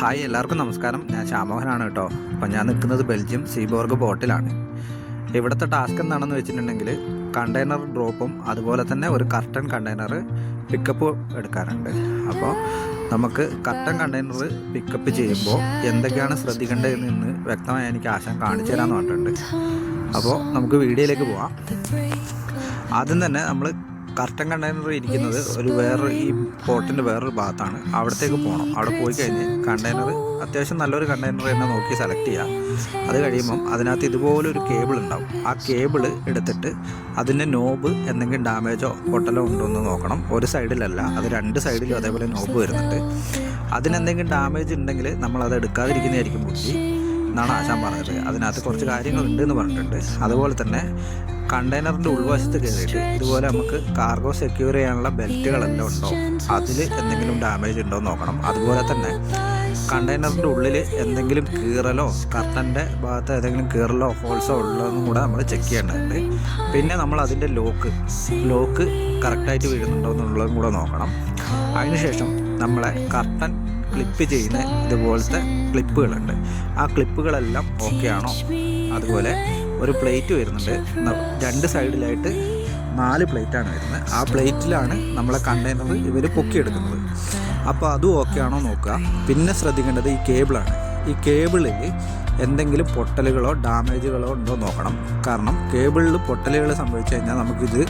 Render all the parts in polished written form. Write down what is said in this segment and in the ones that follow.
Hi, എല്ലാവർക്കും നമസ്കാരം. ഞാൻ ശ്യാമോഹനാണ് കേട്ടോ. അപ്പം ഞാൻ നിൽക്കുന്നത് ബെൽജിയം സീബോർഗ് പോർട്ടിലാണ്. ഇവിടുത്തെ ടാസ്ക് എന്താണെന്ന് വെച്ചിട്ടുണ്ടെങ്കിൽ കണ്ടെയ്നർ ഡ്രോപ്പും അതുപോലെ തന്നെ ഒരു കർട്ടൻ കണ്ടെയ്നർ പിക്കപ്പ് എടുക്കാറുണ്ട്. അപ്പോൾ നമുക്ക് കർട്ടൻ കണ്ടെയ്നർ പിക്കപ്പ് ചെയ്യുമ്പോൾ എന്തൊക്കെയാണ് ശ്രദ്ധിക്കേണ്ടതെന്ന് വ്യക്തമായി എനിക്ക് ആശാൻ കാണിച്ചു തരാമെന്ന് പറഞ്ഞിട്ടുണ്ട്. അപ്പോൾ നമുക്ക് വീഡിയോയിലേക്ക് പോവാം. ആദ്യം തന്നെ നമ്മൾ കർട്ടൻ കണ്ടെയ്നർ ഇരിക്കുന്നത് ഈ പോർട്ടിൻ്റെ വേറൊരു ഭാഗത്താണ്. അവിടത്തേക്ക് പോകണം. അവിടെ പോയി കഴിഞ്ഞ് കണ്ടെയ്നർ അത്യാവശ്യം നല്ലൊരു കണ്ടെയ്നർ തന്നെ നോക്കി സെലക്ട് ചെയ്യുക. അത് കഴിയുമ്പം അതിനകത്ത് ഇതുപോലൊരു കേബിൾ ഉണ്ടാവും. ആ കേബിൾ എടുത്തിട്ട് അതിൻ്റെ നോബ് എന്തെങ്കിലും ഡാമേജോ പൊട്ടലോ ഉണ്ടോ എന്ന് നോക്കണം. ഒരു സൈഡിലല്ല, അത് രണ്ട് സൈഡിലും അതേപോലെ നോബ് വരുന്നുണ്ട്. അതിനെന്തെങ്കിലും ഡാമേജ് ഉണ്ടെങ്കിൽ നമ്മളത് എടുക്കാതിരിക്കുന്നതായിരിക്കും ബുദ്ധി എന്നാണ് ആശാൻ പറഞ്ഞത്. അതിനകത്ത് കുറച്ച് കാര്യങ്ങളുണ്ട് എന്ന് പറഞ്ഞിട്ടുണ്ട്. അതുപോലെ തന്നെ കണ്ടെയ്നറിൻ്റെ ഉൾവശത്ത് കയറിയിട്ട് ഇതുപോലെ നമുക്ക് കാർഗോ സെക്യൂർ ചെയ്യാനുള്ള ബെൽറ്റുകളെല്ലാം ഉണ്ടോ, അതിൽ എന്തെങ്കിലും ഡാമേജ് ഉണ്ടോ എന്ന് നോക്കണം. അതുപോലെ തന്നെ കണ്ടെയ്നറിൻ്റെ ഉള്ളിൽ എന്തെങ്കിലും കീറലോ കർട്ടൻ്റെ ഭാഗത്ത് ഏതെങ്കിലും കീറലോ ഹോൾസോ ഉള്ളതെന്നും കൂടെ നമ്മൾ ചെക്ക് ചെയ്യേണ്ടതുണ്ട്. പിന്നെ നമ്മൾ അതിൻ്റെ ലോക്ക് കറക്റ്റായിട്ട് വീഴുന്നുണ്ടോ എന്നുള്ളതും കൂടെ നോക്കണം. അതിനുശേഷം നമ്മളെ കർട്ടൻ ക്ലിപ്പ് ചെയ്യുന്ന ഇതുപോലത്തെ ക്ലിപ്പുകളുണ്ട്. ആ ക്ലിപ്പുകളെല്ലാം ഓക്കെ ആണോ. അതുപോലെ ഒരു പ്ലേറ്റ് വരുന്നുണ്ട്. രണ്ട് സൈഡിലായിട്ട് 4 പ്ലേറ്റാണ് വരുന്നത്. ആ പ്ലേറ്റിലാണ് നമ്മളെ കണ്ടെയ്നർ ഇവർ പൊക്കിയെടുക്കുന്നത്. അപ്പോൾ അതും ഓക്കെ ആണോ നോക്കുക. പിന്നെ ശ്രദ്ധിക്കേണ്ടത് ഈ കേബിളാണ്. ഈ കേബിളിൽ എന്തെങ്കിലും പൊട്ടലുകളോ ഡാമേജുകളോ ഉണ്ടോ നോക്കണം. കാരണം കേബിളിൽ പൊട്ടലുകൾ സംഭവിച്ചു കഴിഞ്ഞാൽ നമുക്കിത്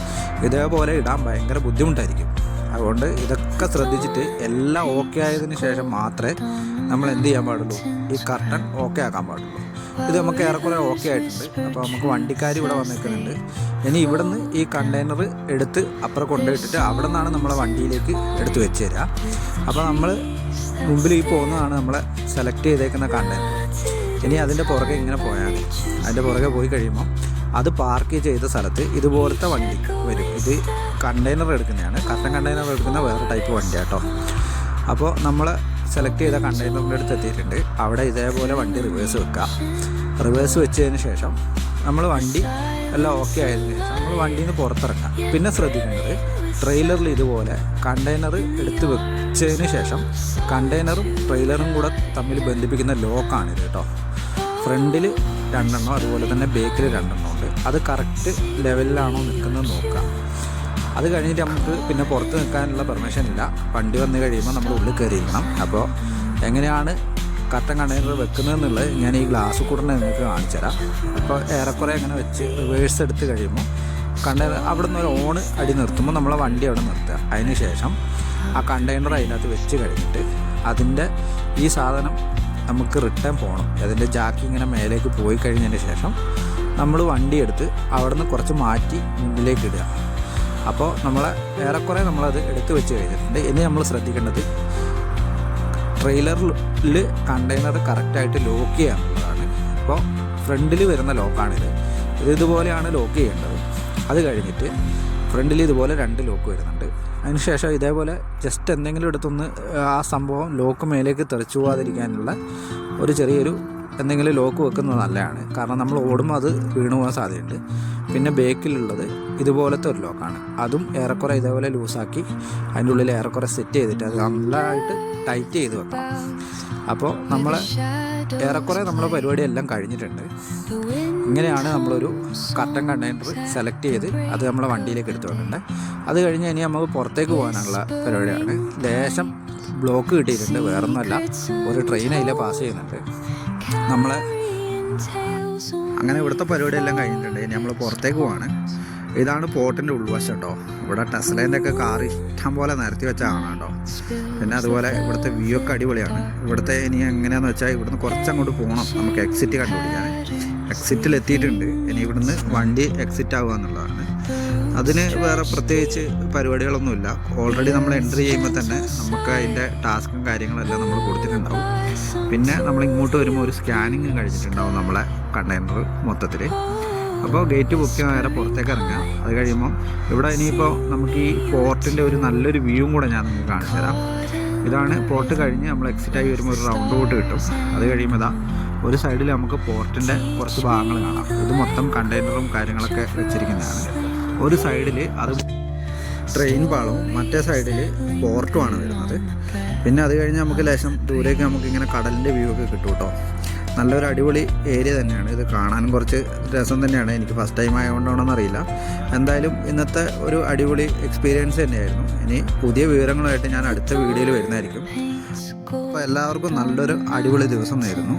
ഇതേപോലെ ഇടാൻ ഭയങ്കര ബുദ്ധിമുട്ടായിരിക്കും. അതുകൊണ്ട് ഇതൊക്കെ ശ്രദ്ധിച്ചിട്ട് എല്ലാം ഓക്കെ ആയതിനു ശേഷം മാത്രമേ നമ്മൾ എന്ത് ചെയ്യാൻ പാടുള്ളൂ, ഈ കർട്ടൻ ഓക്കെ ആക്കാൻ പാടുള്ളൂ. ഇത് നമുക്ക് ഏറെക്കുറെ ഓക്കെ ആയിട്ടുണ്ട്. അപ്പോൾ നമുക്ക് വണ്ടിക്കാർ ഇവിടെ വന്നിരിക്കുന്നുണ്ട്. ഇനി ഇവിടെ നിന്ന് ഈ കണ്ടെയ്നർ എടുത്ത് അപ്പുറം കൊണ്ടുപോയിട്ടിട്ട് അവിടെ നിന്നാണ് നമ്മളെ വണ്ടിയിലേക്ക് എടുത്ത് വെച്ച് തരിക. അപ്പോൾ നമ്മൾ മുമ്പിൽ ഈ പോകുന്നതാണ് നമ്മളെ സെലക്ട് ചെയ്തേക്കുന്ന കണ്ടെയ്നർ. ഇനി അതിൻ്റെ പുറകെ ഇങ്ങനെ പോയാൽ മതി. അതിൻ്റെ പുറകെ പോയി കഴിയുമ്പോൾ അത് പാർക്ക് ചെയ്ത സ്ഥലത്ത് ഇതുപോലത്തെ വണ്ടി വരും. ഇത് കണ്ടെയ്നർ എടുക്കുന്നതാണ്. കർട്ടൻ കണ്ടെയ്നർ എടുക്കുന്ന വേറെ ടൈപ്പ് വണ്ടിയാട്ടോ. അപ്പോൾ നമ്മൾ സെലക്ട് ചെയ്ത കണ്ടെയ്നറിൻ്റെ അടുത്ത് എത്തിയിട്ടുണ്ട്. അവിടെ ഇതേപോലെ വണ്ടി റിവേഴ്സ് വെക്കുക. റിവേഴ്സ് വെച്ചതിന് ശേഷം നമ്മൾ വണ്ടി എല്ലാം ഓക്കെ ആയതിനു ശേഷം നമ്മൾ വണ്ടിയിൽ നിന്ന് പുറത്തിറങ്ങാം. പിന്നെ ശ്രദ്ധിക്കേണ്ടത് ട്രെയിലറിൽ ഇതുപോലെ കണ്ടെയ്നർ എടുത്ത് വെച്ചതിന് ശേഷം കണ്ടെയ്നറും ട്രെയിലറും കൂടെ തമ്മിൽ ബന്ധിപ്പിക്കുന്ന ലോക്കാണിത് കേട്ടോ. ഫ്രണ്ടിൽ 2 അതുപോലെ തന്നെ ബേക്കിൽ 2 ഉണ്ട്. അത് കറക്റ്റ് ലെവലിലാണോ നിൽക്കുന്നത് നോക്കുക. അത് കഴിഞ്ഞിട്ട് നമുക്ക് പിന്നെ പുറത്ത് നിൽക്കാനുള്ള പെർമിഷൻ ഇല്ല. വണ്ടി വന്നു കഴിയുമ്പോൾ നമ്മൾ ഉള്ളിൽ കയറിയിരിക്കണം. അപ്പോൾ എങ്ങനെയാണ് കർട്ടൻ കണ്ടെയ്നർ വെക്കുന്നതെന്നുള്ളത് ഞാൻ ഈ ഗ്ലാസ് കൂടെ നിങ്ങൾക്ക് കാണിച്ചു തരാം. അപ്പോൾ ഏറെക്കുറെ അങ്ങനെ വെച്ച് റിവേഴ്സ് എടുത്ത് കഴിയുമ്പോൾ കണ്ടെയ്നർ അവിടെ നിന്ന് ഒരു ഓണ് അടി നിർത്തുമ്പോൾ നമ്മളെ വണ്ടി അവിടെ നിർത്തുക. അതിന് ശേഷം ആ കണ്ടെയ്നർ അതിനകത്ത് വെച്ച് കഴിഞ്ഞിട്ട് അതിൻ്റെ ഈ സാധനം നമുക്ക് റിട്ടേൺ പോകണം. അതിൻ്റെ ജാക്കി ഇങ്ങനെ മേലേക്ക് പോയി കഴിഞ്ഞതിന് ശേഷം നമ്മൾ വണ്ടി എടുത്ത് അവിടെ നിന്ന് കുറച്ച് മാറ്റി മുന്നിലേക്ക് ഇടുക. അപ്പോൾ ഏറെക്കുറെ നമ്മളത് എടുത്ത് വെച്ച് കഴിഞ്ഞിട്ടുണ്ട്. ഇനി നമ്മൾ ശ്രദ്ധിക്കേണ്ടത് ട്രെയിലറിൽ കണ്ടെയ്നർ കറക്റ്റായിട്ട് ലോക്ക് ചെയ്യാനുള്ളതാണ്. അപ്പോൾ ഫ്രണ്ടിൽ വരുന്ന ലോക്കാണിത്. ഇതുപോലെയാണ് ലോക്ക് ചെയ്യേണ്ടത്. അത് കഴിഞ്ഞിട്ട് ഫ്രണ്ടിൽ ഇതുപോലെ 2 ലോക്ക് വരുന്നുണ്ട്. അതിനുശേഷം ഇതേപോലെ ജസ്റ്റ് എന്തെങ്കിലും എടുത്തൊന്ന് ആ സംഭവം ലോക്ക് മേലേക്ക് തെറിച്ചു പോകാതിരിക്കാനുള്ള ഒരു ചെറിയൊരു എന്തെങ്കിലും ലോക്ക് വെക്കുന്നത് നല്ലതാണ്. കാരണം നമ്മൾ ഓടുമ്പോൾ അത് വീണു പോകാൻ സാധ്യതയുണ്ട്. പിന്നെ ബേക്കിലുള്ളത് ഇതുപോലത്തെ ഒരു ലോക്കാണ്. അതും ഏറെക്കുറെ ഇതേപോലെ ലൂസാക്കി അതിൻ്റെ ഉള്ളിൽ ഏറെക്കുറെ സെറ്റ് ചെയ്തിട്ട് അത് നല്ലതായിട്ട് ടൈറ്റ് ചെയ്ത് വെക്കണം. അപ്പോൾ ഏറെക്കുറെ നമ്മളെ പരിപാടിയെല്ലാം കഴിഞ്ഞിട്ടുണ്ട്. ഇങ്ങനെയാണ് നമ്മളൊരു കർട്ടൻ കണ്ടെയ്നർ സെലക്ട് ചെയ്ത് അത് നമ്മളെ വണ്ടിയിലേക്ക് എടുത്ത് വെക്കേണ്ടത്. അത് കഴിഞ്ഞ് ഇനി നമുക്ക് പുറത്തേക്ക് പോകാനുള്ള പരിപാടിയാണ്. ലേശം ബ്ലോക്ക് കിട്ടിയിട്ടുണ്ട്. വേറൊന്നുമല്ല, ഒരു ട്രെയിൻ അതിലെ പാസ് ചെയ്യുന്നുണ്ട്. അങ്ങനെ ഇവിടുത്തെ പരിപാടിയെല്ലാം കഴിഞ്ഞിട്ടുണ്ട്. ഇനി നമ്മൾ പുറത്തേക്ക് പോവാണ്. ഇതാണ് പോർട്ടിൻ്റെ ഉൾവശം കേട്ടോ. ഇവിടെ ടെസ്ലേൻ്റെ ഒക്കെ കാർ ഇഷ്ടം പോലെ നിരത്തി വെച്ച കാണാം കേട്ടോ. പിന്നെ അതുപോലെ ഇവിടുത്തെ വ്യൂ ഒക്കെ അടിപൊളിയാണ്. ഇവിടുത്തെ ഇനി എങ്ങനെയാണെന്ന് വെച്ചാൽ ഇവിടുന്ന് കുറച്ചങ്ങോട്ട് പോകണം നമുക്ക് എക്സിറ്റ് കണ്ടുപിടിക്കാൻ. എക്സിറ്റിലെത്തിയിട്ടുണ്ട്. ഇനി ഇവിടുന്ന് വണ്ടി എക്സിറ്റ് ആവുക എന്നുള്ളതാണ്. അതിന് വേറെ പ്രത്യേകിച്ച് പരിപാടികളൊന്നുമില്ല. ഓൾറെഡി നമ്മൾ എൻട്രി ചെയ്യുമ്പോൾ തന്നെ നമുക്ക് അതിൻ്റെ ടാസ്കും കാര്യങ്ങളെല്ലാം നമ്മൾ കൊടുത്തിട്ടുണ്ടാവും. പിന്നെ നമ്മൾ ഇങ്ങോട്ട് വരുമ്പോൾ ഒരു സ്കാനിങ് കഴിഞ്ഞിട്ടുണ്ടാവും നമ്മളെ കണ്ടെയ്നർ മൊത്തത്തിൽ. അപ്പോൾ ഗേറ്റ് ബുക്ക് ചെയ്യാൻ നേരെ പുറത്തേക്ക് ഇറങ്ങാം. അത് കഴിയുമ്പം ഇവിടെ ഇനിയിപ്പോൾ നമുക്ക് ഈ പോർട്ടിൻ്റെ ഒരു നല്ലൊരു വ്യൂവും കൂടെ ഞാൻ നിങ്ങൾക്ക് കാണിച്ചു തരാം. ഇതാണ് പോർട്ട് കഴിഞ്ഞ് നമ്മൾ എക്സിറ്റായി വരുമ്പോൾ ഒരു റൗണ്ട് ബോട്ട് കിട്ടും. അത് കഴിയുമ്പോൾ ഒരു സൈഡിൽ നമുക്ക് പോർട്ടിൻ്റെ കുറച്ച് ഭാഗങ്ങൾ കാണാം. ഇത് മൊത്തം കണ്ടെയ്നറും കാര്യങ്ങളൊക്കെ വെച്ചിരിക്കുന്നതാണ്. ഒരു സൈഡിൽ അത് ട്രെയിൻ പാളവും മറ്റേ സൈഡിൽ പോർട്ടുമാണ് വരുന്നത്. പിന്നെ അത് കഴിഞ്ഞ് നമുക്ക് ലേശം ദൂരേക്ക് നമുക്കിങ്ങനെ കടലിൻ്റെ വ്യൂ ഒക്കെ കിട്ടും കേട്ടോ. നല്ലൊരു അടിപൊളി ഏരിയ തന്നെയാണ്. ഇത് കാണാനും കുറച്ച് രസം തന്നെയാണ്. എനിക്ക് ഫസ്റ്റ് ടൈം ആയതുകൊണ്ടാണോന്ന് അറിയില്ല. എന്തായാലും ഇന്നത്തെ ഒരു അടിപൊളി എക്സ്പീരിയൻസ് തന്നെയായിരുന്നു. ഇനി പുതിയ വിവരങ്ങളായിട്ട് ഞാൻ അടുത്ത വീഡിയോയിൽ വരുന്നതായിരിക്കും. അപ്പോൾ എല്ലാവർക്കും നല്ലൊരു അടിപൊളി ദിവസം നേരുന്നു.